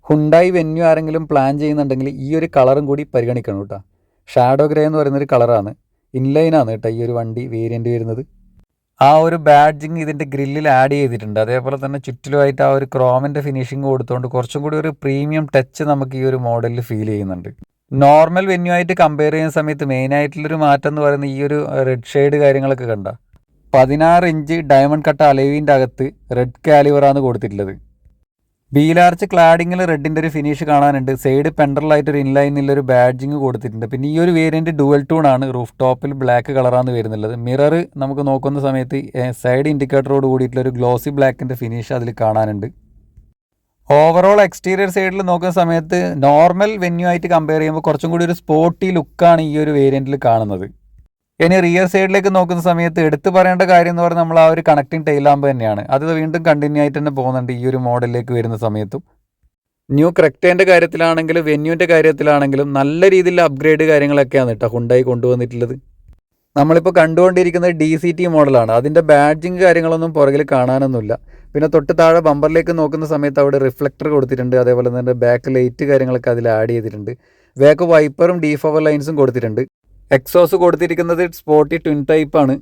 Hyundai venue ആരെങ്കിലും plan ചെയ്യുന്നുണ്ടെങ്കിൽ ഈ ഒരു കളറും കൂടി പരിഗണിക്കണം കേട്ടോ. ഷാഡോ ഗ്രേ എന്ന് പറയുന്നൊരു കളറാണ്. ഇൻലൈനാണ് കേട്ടോ ഈ ഒരു വണ്ടി വേരിയൻ്റ് വരുന്നത്. ആ ഒരു ബാഡ്ജിങ് ഇതിൻ്റെ ഗ്രില്ലിൽ ആഡ് ചെയ്തിട്ടുണ്ട്. അതേപോലെ തന്നെ ചുറ്റിലുമായിട്ട് ആ ഒരു ക്രോമിൻ്റെ ഫിനിഷിങ് കൊടുത്തുകൊണ്ട് കുറച്ചും കൂടി ഒരു പ്രീമിയം ടച്ച് നമുക്ക് ഈ ഒരു മോഡലിൽ ഫീൽ ചെയ്യുന്നുണ്ട്. നോർമൽ വെന്യൂ ആയിട്ട് കമ്പയർ ചെയ്യുന്ന സമയത്ത് മെയിനായിട്ടുള്ളൊരു മാറ്റം എന്ന് പറയുന്നത് ഈ ഒരു റെഡ് ഷെയ്ഡ് കാര്യങ്ങളൊക്കെ കണ്ട 16 ഇഞ്ച് ഡയമണ്ട് കട്ട അലോയിൻ്റെ അകത്ത് റെഡ് കാലിവറാണ് കൊടുത്തിട്ടുള്ളത്. ബീലാർച്ച് ക്ലാഡിങ്ങിൽ റെഡിൻ്റെ ഒരു ഫിനിഷ് കാണാനുണ്ട്. സൈഡ് പെൻഡറിലായിട്ടൊരു ഇൻലൈനിലൊരു ബാഡ്ജിങ് കൊടുത്തിട്ടുണ്ട്. പിന്നെ ഈ ഒരു വേരിയൻറ്റ് ഡുവൽ ടൂൺ ആണ്. റൂഫ് ടോപ്പിൽ ബ്ലാക്ക് കളറാണ് വരുന്നുള്ളത്. മിറർ നമുക്ക് നോക്കുന്ന സമയത്ത് സൈഡ് ഇൻഡിക്കേറ്ററോട് കൂടിയിട്ടുള്ളൊരു ഗ്ലോസി ബ്ലാക്കിൻ്റെ ഫിനിഷ് അതിൽ കാണാനുണ്ട്. ഓവറോൾ എക്സ്റ്റീരിയർ സൈഡിൽ നോക്കുന്ന സമയത്ത് നോർമൽ വെന്യൂ ആയിട്ട് കമ്പയർ ചെയ്യുമ്പോൾ കുറച്ചും കൂടി ഒരു സ്പോർട്ടി ലുക്കാണ് ഈ ഒരു വേരിയൻറ്റിൽ കാണുന്നത്. ഇനി റിയർ സൈഡിലേക്ക് നോക്കുന്ന സമയത്ത് എടുത്തു പറയേണ്ട കാര്യം എന്ന് പറഞ്ഞാൽ നമ്മൾ ആ ഒരു കണക്റ്റിംഗ് ടൈൽ ലാമ്പ് തന്നെയാണ്. അത് വീണ്ടും കണ്ടിന്യൂ ആയിട്ട് തന്നെ പോകുന്നുണ്ട് ഈ ഒരു മോഡലിലേക്ക് വരുന്ന സമയത്തും. ന്യൂ ക്രെറ്റേൻ്റെ കാര്യത്തിലാണെങ്കിലും വെന്യൂൻ്റെ കാര്യത്തിലാണെങ്കിലും നല്ല രീതിയിൽ അപ്ഗ്രേഡ് കാര്യങ്ങളൊക്കെയാണ് കേട്ടോ ഹുണ്ടായി കൊണ്ടുവന്നിട്ടുള്ളത്. നമ്മളിപ്പോൾ കണ്ടുകൊണ്ടിരിക്കുന്നത് DCT മോഡലാണ്. അതിൻ്റെ ബാഡ്ജിങ് കാര്യങ്ങളൊന്നും പുറകിൽ കാണാനൊന്നുമില്ല. പിന്നെ തൊട്ട് താഴെ ബമ്പറിലേക്ക് നോക്കുന്ന സമയത്ത് അവിടെ റിഫ്ലക്ടർ കൊടുത്തിട്ടുണ്ട്. അതേപോലെ തന്നെ ബാക്ക് ലൈറ്റ് കാര്യങ്ങളൊക്കെ അതിൽ ആഡ് ചെയ്തിട്ടുണ്ട്. ബാക്ക് വൈപ്പറും ഡീഫവർ ലൈൻസും കൊടുത്തിട്ടുണ്ട്. എക്സോസ് കൊടുത്തിരിക്കുന്നത് സ്പോർട്ടി ട്വിൻ ടൈപ്പ് ആണ്.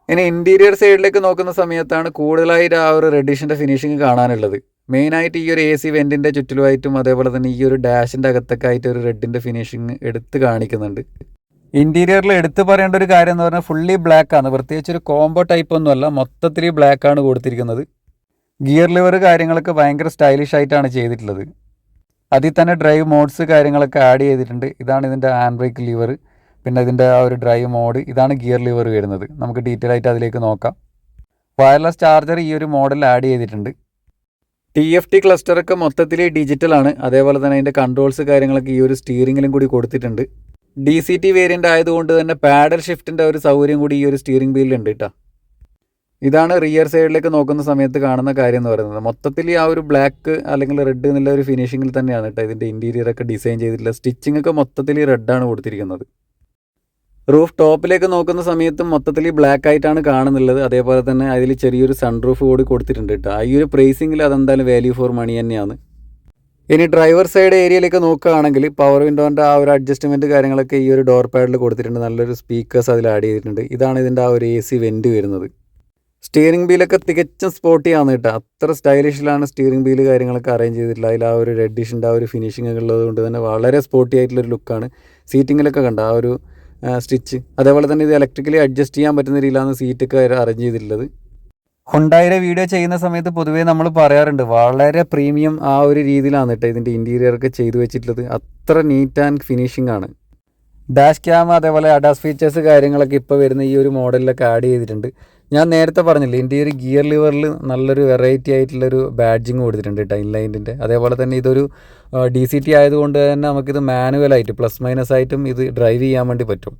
ഇനി ഇൻറ്റീരിയർ സൈഡിലേക്ക് നോക്കുന്ന സമയത്താണ് കൂടുതലായിട്ട് ആ ഒരു റെഡിഷിൻ്റെ ഫിനിഷിങ് കാണാനുള്ളത്. മെയിനായിട്ട് ഈ ഒരു AC വെൻറ്റിൻ്റെ ചുറ്റിലുമായിട്ടും അതേപോലെ തന്നെ ഈ ഒരു ഡാഷിൻ്റെ അകത്തൊക്കെ ആയിട്ട് ഒരു റെഡിൻ്റെ ഫിനിഷിങ് എടുത്ത് കാണിക്കുന്നുണ്ട്. ഇൻറ്റീരിയറിൽ എടുത്ത് പറയേണ്ട ഒരു കാര്യം എന്ന് പറഞ്ഞാൽ ഫുള്ളി ബ്ലാക്ക് ആണ്. പ്രത്യേകിച്ച് ഒരു കോംബോ ടൈപ്പ് ഒന്നുമല്ല, മൊത്തത്തിൽ ബ്ലാക്ക് ആണ് കൊടുത്തിരിക്കുന്നത്. ഗിയർ ലിവർ കാര്യങ്ങളൊക്കെ ഭയങ്കര സ്റ്റൈലിഷ് ആയിട്ടാണ് ചെയ്തിട്ടുള്ളത്. അതിൽ തന്നെ ഡ്രൈവ് മോഡ്സ് കാര്യങ്ങളൊക്കെ ആഡ് ചെയ്തിട്ടുണ്ട്. ഇതാണ് ഇതിൻ്റെ ഹാൻഡ് ബ്രേക്ക് ലിവർ. പിന്നെ ഇതിൻ്റെ ആ ഒരു ഡ്രൈവ് മോഡ്, ഇതാണ് ഗിയർ ലിവർ വരുന്നത്. നമുക്ക് ഡീറ്റെയിൽ ആയിട്ട് അതിലേക്ക് നോക്കാം. വയർലെസ് ചാർജർ ഈ ഒരു മോഡൽ ആഡ് ചെയ്തിട്ടുണ്ട്. TFT ക്ലസ്റ്ററൊക്കെ മൊത്തത്തിൽ ഡിജിറ്റലാണ്. അതേപോലെ തന്നെ അതിൻ്റെ കൺട്രോൾസ് കാര്യങ്ങളൊക്കെ ഈ ഒരു സ്റ്റിയറിങ്ങിലും കൂടി കൊടുത്തിട്ടുണ്ട്. DCT വേരിയൻ്റ് ആയതുകൊണ്ട് തന്നെ പാഡൽ ഷിഫ്റ്റിൻ്റെ ഒരു സൗകര്യം കൂടി ഈ ഒരു സ്റ്റിയറിംഗ് വീലിലുണ്ട് കേട്ടോ. ഇതാണ് റിയർ സൈഡിലേക്ക് നോക്കുന്ന സമയത്ത് കാണുന്ന കാര്യം എന്ന് പറയുന്നത്. മൊത്തത്തിൽ ആ ഒരു ബ്ലാക്ക് അല്ലെങ്കിൽ റെഡ് എന്നുള്ള ഒരു ഫിനിഷിങ്ങിൽ തന്നെയാണ് കേട്ടോ ഇതിൻ്റെ ഇൻറ്റീരിയറൊക്കെ ഡിസൈൻ ചെയ്തിട്ടുള്ള. സ്റ്റിച്ചിങ് ഒക്കെ മൊത്തത്തിൽ റെഡാണ് കൊടുത്തിരിക്കുന്നത്. റൂഫ് ടോപ്പിലേക്ക് നോക്കുന്ന സമയത്തും മൊത്തത്തിൽ ബ്ലാക്ക് ആയിട്ടാണ് കാണുന്നുള്ളത്. അതേപോലെ തന്നെ അതിൽ ചെറിയൊരു സൺറൂഫ് കൂടി കൊടുത്തിട്ടുണ്ട് കേട്ടോ. ഈ ഒരു പ്രൈസിങ്ങിൽ അതെന്തായാലും വാല്യൂ ഫോർ മണി തന്നെയാണ്. ഇനി ഡ്രൈവർ സൈഡ് ഏരിയയിലേക്ക് നോക്കുകയാണെങ്കിൽ പവർ വിൻഡോൻ്റെ ആ ഒരു അഡ്ജസ്റ്റ്മെൻറ്റ് കാര്യങ്ങളൊക്കെ ഈ ഒരു ഡോർ പാഡിൽ കൊടുത്തിട്ടുണ്ട്. നല്ലൊരു സ്പീക്കേഴ്സ് അതിൽ ആഡ് ചെയ്തിട്ടുണ്ട്. ഇതാണ് ഇതിൻ്റെ ആ ഒരു AC വെൻറ്റ് വരുന്നത്. സ്റ്റിയറിംഗ് വീലൊക്കെ തികച്ചും സ്പോർട്ടിയാണ് കേട്ടോ. അത്ര സ്റ്റൈലിഷിലാണ് സ്റ്റിയറിംഗ് വീല് കാര്യങ്ങളൊക്കെ അറേഞ്ച് ചെയ്തിട്ടുള്ള. അതിൽ ആ ഒരു റെഡിഷിൻ്റെ ആ ഒരു ഫിനിഷിംഗ് ഉള്ളത് കൊണ്ട് തന്നെ വളരെ സ്പോർട്ടി ആയിട്ടുള്ളൊരു ലുക്കാണ്. സീറ്റിങ്ങിലൊക്കെ കണ്ട ആ ഒരു സ്റ്റിച്ച്, അതേപോലെ തന്നെ ഇത് ഇലക്ട്രിക്കലി അഡ്ജസ്റ്റ് ചെയ്യാൻ പറ്റുന്ന രീതിയിലാണ് സീറ്റൊക്കെ അറേഞ്ച് ചെയ്തിട്ടുള്ളത്. ഹുണ്ടായിയുടെ വീഡിയോ ചെയ്യുന്ന സമയത്ത് പൊതുവേ നമ്മൾ പറയാറുണ്ട് വളരെ പ്രീമിയം ആ ഒരു രീതിയിലാണ് കേട്ടോ ഇതിൻ്റെ ഇൻറ്റീരിയറൊക്കെ ചെയ്തു വെച്ചിട്ടുള്ളത്. അത്ര നീറ്റ് ആൻഡ് ഫിനിഷിംഗ് ആണ്. ഡാഷ് ക്യാം അതേപോലെ അഡാസ് ഫീച്ചേഴ്സ് കാര്യങ്ങളൊക്കെ ഇപ്പോൾ വരുന്ന ഈ ഒരു മോഡലിലൊക്കെ ആഡ് ചെയ്തിട്ടുണ്ട്. ഞാൻ നേരത്തെ പറഞ്ഞില്ലേ ഇൻറ്റീരിയർ ഗിയർ ലിവറിൽ നല്ലൊരു വെറൈറ്റി ആയിട്ടുള്ളൊരു ബാഡ്ജിങ് കൊടുത്തിട്ടുണ്ട് കേട്ടോ ഇൻലൈനിൻ്റെ. അതേപോലെ തന്നെ ഇതൊരു DCT ആയതുകൊണ്ട് തന്നെ നമുക്കിത് മാനുവലായിട്ട് പ്ലസ് മൈനസ് ആയിട്ടും ഇത് ഡ്രൈവ് ചെയ്യാൻ വേണ്ടി പറ്റും.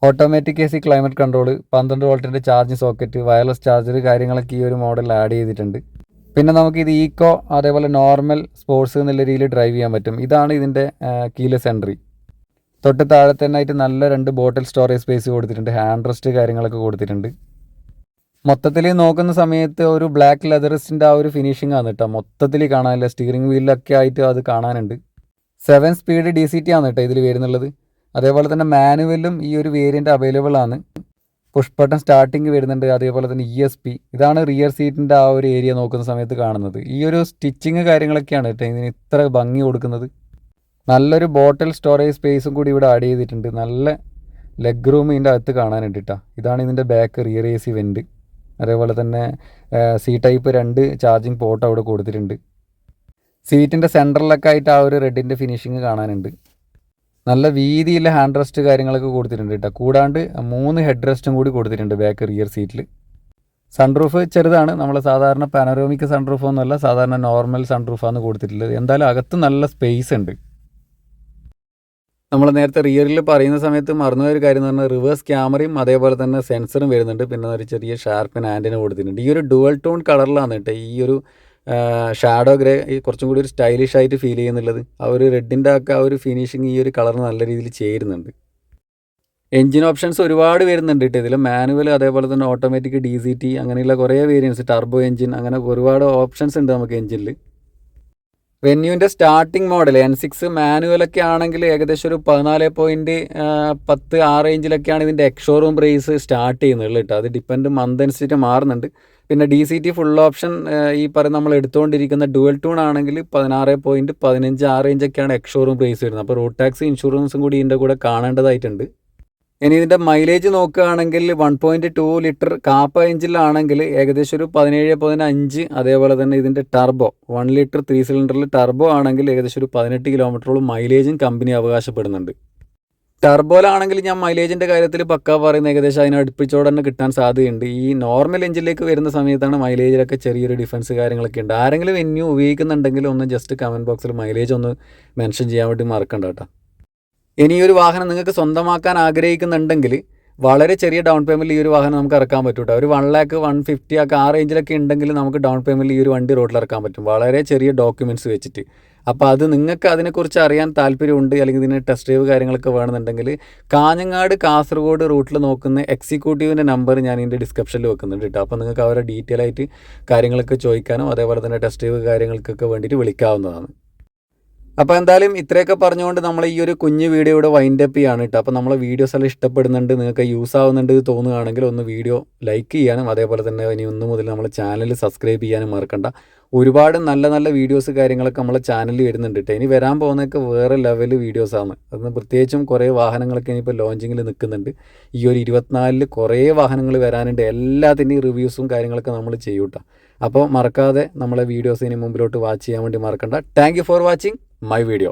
ഓട്ടോമാറ്റിക് AC ക്ലൈമറ്റ് കൺട്രോൾ, 12 വോൾട്ടിൻ്റെ ചാർജിങ് സോക്കറ്റ്, വയർലെസ് ചാർജർ കാര്യങ്ങളൊക്കെ ഈ ഒരു മോഡൽ ആഡ് ചെയ്തിട്ടുണ്ട്. പിന്നെ നമുക്കിത് ഈക്കോ അതേപോലെ നോർമൽ സ്പോർട്സ് എന്നുള്ള രീതിയിൽ ഡ്രൈവ് ചെയ്യാൻ പറ്റും. ഇതാണ് ഇതിൻ്റെ കീലെസ് എൻട്രി. തൊട്ട് താഴെ തന്നെ ആയിട്ട് നല്ല 2 ബോട്ടിൽ സ്റ്റോറേജ് സ്പേസ് കൊടുത്തിട്ടുണ്ട്. ഹാൻഡ് റെസ്റ്റ് കാര്യങ്ങളൊക്കെ കൊടുത്തിട്ടുണ്ട്. മൊത്തത്തിൽ നോക്കുന്ന സമയത്ത് ഒരു ബ്ലാക്ക് ലെതറിസ്റ്റിൻ്റെ ആ ഒരു ഫിനിഷിംഗ് ആണ് കേട്ടോ മൊത്തത്തിൽ കാണാനില്ല. സ്റ്റിയറിംഗ് വീലിലൊക്കെ ആയിട്ട് അത് കാണാനുണ്ട്. 7 സ്പീഡ് DCT ആണ് കേട്ടോ ഇതിൽ വരുന്നുള്ളത്. അതേപോലെ തന്നെ മാനുവലും ഈ ഒരു വേരിയൻ്റ് അവൈലബിൾ ആണ്. പുഷ് ബട്ടൺ സ്റ്റാർട്ടിങ് വരുന്നുണ്ട്. അതേപോലെ തന്നെ ESP. ഇതാണ് റിയർ സീറ്റിൻ്റെ ആ ഒരു ഏരിയ നോക്കുന്ന സമയത്ത് കാണുന്നത്. ഈ ഒരു സ്റ്റിച്ചിങ് കാര്യങ്ങളൊക്കെയാണ് കേട്ടോ ഇതിന് ഇത്ര ഭംഗി കൊടുക്കുന്നത്. നല്ലൊരു ബോട്ടിൽ സ്റ്റോറേജ് സ്പേസും കൂടി ഇവിടെ ആഡ് ചെയ്തിട്ടുണ്ട്. നല്ല ലെഗ് റൂം ഇതിൻ്റെ അകത്ത് കാണാനുണ്ട് കേട്ടോ. ഇതാണ് ഇതിൻ്റെ ബാക്ക് റിയർ AC വെൻറ്റ്. അതേപോലെ തന്നെ C ടൈപ്പ് 2 ചാർജിങ് പോർട്ട് അവിടെ കൊടുത്തിട്ടുണ്ട്. സീറ്റിൻ്റെ സെൻറ്ററിലൊക്കെ ആയിട്ട് ആ ഒരു റെഡിൻ്റെ ഫിനിഷിങ് കാണാനുണ്ട്. നല്ല വീതിയിലെ ഹാൻഡ് റെസ്റ്റ് കാര്യങ്ങളൊക്കെ കൊടുത്തിട്ടുണ്ട് കേട്ടോ. കൂടാണ്ട് 3 ഹെഡ് റെസ്റ്റും കൂടി കൊടുത്തിട്ടുണ്ട് ബാക്ക് റിയർ സീറ്റിൽ. സൺറൂഫ് ചെറുതാണ്. നമ്മൾ സാധാരണ പാനറോമിക് സൺറൂഫ് ഒന്നുമല്ല, സാധാരണ നോർമൽ സൺറൂഫാണ് കൊടുത്തിട്ടുള്ളത്. എന്തായാലും അകത്ത് നല്ല സ്പേസ് ഉണ്ട്. നമ്മൾ നേരത്തെ റിയറിൽ പറയുന്ന സമയത്ത് മറന്നുപോയ ഒരു കാര്യം എന്ന് പറഞ്ഞാൽ റിവേഴ്സ് ക്യാമറയും അതേപോലെ തന്നെ സെൻസറും വരുന്നുണ്ട്. പിന്നെ ഒരു ചെറിയ ഷാർപ്പിൻ ആൻറ്റിന കൊടുത്തിട്ടുണ്ട്. ഈ ഒരു ഡുവൽ ടോൺ കളറിലാണ് കേട്ടോ ഈ ഒരു ഷാഡോ ഗ്രേ കുറച്ചും കൂടി ഒരു സ്റ്റൈലിഷ് ആയിട്ട് ഫീൽ ചെയ്യുന്നുള്ളത്. ആ ഒരു റെഡിൻ്റെ ഒക്കെ ആ ഒരു ഫിനിഷിങ് ഈ ഒരു കളറിന് നല്ല രീതിയിൽ ചേരുന്നുണ്ട്. എൻജിൻ ഓപ്ഷൻസ് ഒരുപാട് വരുന്നുണ്ട് കേട്ടോ ഇതിൽ. മാനുവൽ അതേപോലെ തന്നെ ഓട്ടോമാറ്റിക് DCT അങ്ങനെയുള്ള കുറേ വേരിയൻസ്, ടർബോ എൻജിൻ, അങ്ങനെ ഒരുപാട് ഓപ്ഷൻസ് ഉണ്ട് നമുക്ക് എൻജിനിൽ. വെന്യൂവിൻ്റെ സ്റ്റാർട്ടിംഗ് മോഡൽ N6 മാനുവലൊക്കെ ആണെങ്കിൽ ഏകദേശം ഒരു 14.10 ആ റേഞ്ചിലൊക്കെയാണ് ഇതിൻ്റെ എക്സ്ഷോറൂം പ്രൈസ് സ്റ്റാർട്ട് ചെയ്യുന്നത് കേട്ടോ. അത് ഡിപ്പെൻഡ് മന്ത് അനുസരിച്ച് മാറുന്നുണ്ട്. പിന്നെ DCT ഫുൾ ഓപ്ഷൻ ഈ പറയുന്ന നമ്മൾ എടുത്തുകൊണ്ടിരിക്കുന്ന ഡുവൽ ടൂൺ ആണെങ്കിൽ 16.15 ആ റേഞ്ചൊക്കെയാണ് എക്സ്ഷോറൂം പ്രൈസ് വരുന്നത്. അപ്പോൾ റോഡ് ടാക്സ് ഇൻഷുറൻസും കൂടി ഇതിൻ്റെ കൂടെ കാണേണ്ടതായിട്ടുണ്ട്. ഇനി ഇതിൻ്റെ മൈലേജ് നോക്കുകയാണെങ്കിൽ 1.2 ലിറ്റർ കാപ്പ എഞ്ചിലാണെങ്കിൽ ഏകദേശം ഒരു 17-15. അതേപോലെ തന്നെ ഇതിൻ്റെ ടർബോ 1 ലിറ്റർ 3 സിലിണ്ടറിൽ ടർബോ ആണെങ്കിൽ ഏകദേശം ഒരു 18 കിലോമീറ്ററോളം മൈലേജും കമ്പനി അവകാശപ്പെടുന്നുണ്ട്. ടർബോയിലാണെങ്കിൽ ഞാൻ മൈലേജിൻ്റെ കാര്യത്തിൽ പക്കാ പറയുന്ന ഏകദേശം അതിനെ അടുപ്പിച്ചോടെ തന്നെ കിട്ടാൻ സാധ്യതയുണ്ട്. ഈ നോർമൽ എഞ്ചിനിലേക്ക് വരുന്ന സമയത്താണ് മൈലേജിലൊക്കെ ചെറിയൊരു ഡിഫറൻസ് കാര്യങ്ങളൊക്കെ ഉണ്ട്. ആരെങ്കിലും വെന്യൂ ഉപയോഗിക്കുന്നുണ്ടെങ്കിൽ ഒന്ന് ജസ്റ്റ് കമൻറ്റ് ബോക്സിൽ മൈലേജ് ഒന്ന് മെൻഷൻ ചെയ്യാൻ വേണ്ടി മറക്കണ്ട കേട്ടോ. ഇനി ഒരു വാഹനം നിങ്ങൾക്ക് സ്വന്തമാക്കാൻ ആഗ്രഹിക്കുന്നുണ്ടെങ്കിൽ വളരെ ചെറിയ ഡൗൺ പേയ്മെൻറ്റിൽ ഈ ഒരു വാഹനം നമുക്ക് ഇറക്കാൻ പറ്റും കേട്ടോ. ഒരു 1 lakh 150 ഒക്കെ ആ റേഞ്ചിലൊക്കെ ഉണ്ടെങ്കിൽ നമുക്ക് ഡൗൺ പേയ്മെൻറ്റിൽ ഈ ഒരു വണ്ടി റോഡിൽ ഇറക്കാൻ പറ്റും, വളരെ ചെറിയ ഡോക്യുമെൻറ്റ്സ് വെച്ചിട്ട്. അപ്പോൾ അത് നിങ്ങൾക്ക് അതിനെക്കുറിച്ച് അറിയാൻ താല്പര്യമുണ്ട്, അല്ലെങ്കിൽ ഇതിന് ടെസ്റ്റ് ഡ്രൈവ് കാര്യങ്ങളൊക്കെ വേണമെന്നുണ്ടെങ്കിൽ കാഞ്ഞങ്ങാട് കാസർഗോഡ് റൂട്ടിൽ നോക്കുന്ന എക്സിക്യൂട്ടീവിൻ്റെ നമ്പർ ഞാൻ ഇതിൻ്റെ ഡിസ്ക്രിപ്ഷനിൽ വെക്കുന്നുണ്ട് കേട്ടോ. അപ്പോൾ നിങ്ങൾക്ക് അവരെ ഡീറ്റെയിൽ ആയിട്ട് കാര്യങ്ങളൊക്കെ ചോദിക്കാനും അതേപോലെ തന്നെ ടെസ്റ്റ് ഡ്രൈവ് കാര്യങ്ങൾക്കൊക്കെ വേണ്ടിയിട്ട് വിളിക്കാവുന്നതാണ്. അപ്പോൾ എന്തായാലും ഇത്രയൊക്കെ പറഞ്ഞുകൊണ്ട് നമ്മൾ ഈ ഒരു കുഞ്ഞു വീഡിയോ ഇവിടെ വൈൻഡപ്പ് ചെയ്യാണ് കേട്ടോ. അപ്പോൾ നമ്മളെ വീഡിയോസ് എല്ലാം ഇഷ്ടപ്പെടുന്നുണ്ട്, നിങ്ങൾക്ക് യൂസ് ആവുന്നുണ്ട് തോന്നുകയാണെങ്കിൽ ഒന്ന് വീഡിയോ ലൈക്ക് ചെയ്യാനും അതേപോലെ തന്നെ ഇനി ഒന്നു മുതൽ നമ്മളെ ചാനൽ സബ്സ്ക്രൈബ് ചെയ്യാനും മറക്കണ്ട. ഒരുപാട് നല്ല നല്ല വീഡിയോസ് കാര്യങ്ങളൊക്കെ നമ്മളെ ചാനലിൽ വരുന്നുണ്ട് കേട്ടോ. ഇനി വരാൻ പോകുന്നതൊക്കെ വേറെ ലെവൽ വീഡിയോസാണ്. അന്ന് പ്രത്യേകിച്ചും കുറേ വാഹനങ്ങളൊക്കെ ഇനിയിപ്പോൾ ലോഞ്ചിങ്ങിൽ നിൽക്കുന്നുണ്ട്. ഈ ഒരു 24 കുറേ വാഹനങ്ങൾ വരാനുണ്ട്. എല്ലാത്തിൻ്റെയും റിവ്യൂസും കാര്യങ്ങളൊക്കെ നമ്മൾ ചെയ്യും കേട്ടോ. അപ്പോൾ മറക്കാതെ നമ്മളെ വീഡിയോസ് ഇനി മുമ്പിലോട്ട് വാച്ച് ചെയ്യാൻ വേണ്ടി മറക്കണ്ട. Thank you for watching my video.